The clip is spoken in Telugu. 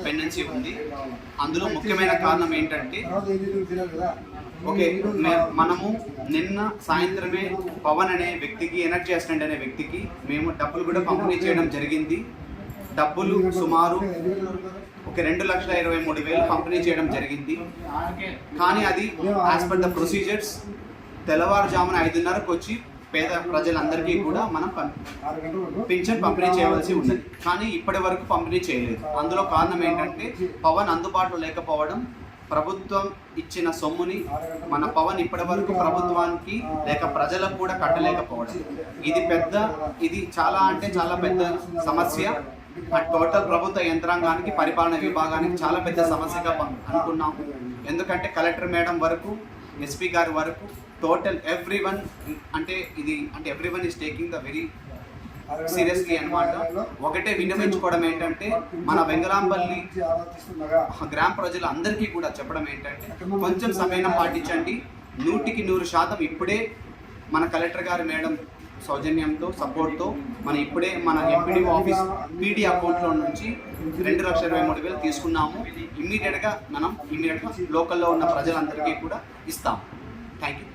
పెండెన్సీ ఉంది. అందులో ముఖ్యమైన కారణం ఏంటంటే, ఓకే, మనము నిన్న సాయంత్రమే పవన్ అనే వ్యక్తికి, ఎనర్జీ అసిస్టెంట్ అనే వ్యక్తికి మేము డబ్బులు కూడా పంపిణీ చేయడం జరిగింది. డబ్బులు సుమారు 2,23,000 పంపిణీ చేయడం జరిగింది. కానీ అది యాజ్ పర్ ద ప్రొసీజర్స్ తెల్లవారుజామున 5:30కు వచ్చి పేద ప్రజలందరికీ కూడా మనం పింఛన్ పంపిణీ చేయవలసి ఉన్నది. కానీ ఇప్పటి వరకు పంపిణీ చేయలేదు. అందులో కారణం ఏంటంటే పవన్ అందుబాటులో లేకపోవడం, ప్రభుత్వం ఇచ్చిన సొమ్ముని మన పవన్ ఇప్పటి వరకు ప్రభుత్వానికి లేక ప్రజలకు కూడా కట్టలేకపోవడం. ఇది చాలా పెద్ద సమస్య. టోటల్ ప్రభుత్వ యంత్రాంగానికి, పరిపాలన విభాగానికి చాలా పెద్ద సమస్యగా అనుకున్నాము. ఎందుకంటే కలెక్టర్ మేడం వరకు, ఎస్పీ గారి వరకు, total everyone everyone is taking the very seriously అన్నమాట. ఒకటే విన్నవించుకోవడం ఏంటంటే, మన వెంగళాంపల్లి గ్రామ ప్రజలందరికీ కూడా చెప్పడం ఏంటంటే, కొంచెం సమయం పాటించండి. 100% ఇప్పుడే మన కలెక్టర్ గారి మేడం సౌజన్యంతో, సపోర్ట్తో ఇప్పుడే మన ఎంపీడీఓ ఆఫీస్ పీడీ అకౌంట్లో నుంచి 2,23,000 తీసుకున్నాము. ఇమ్మీడియట్గా లోకల్లో ఉన్న ప్రజలందరికీ కూడా ఇస్తాము. Thank you.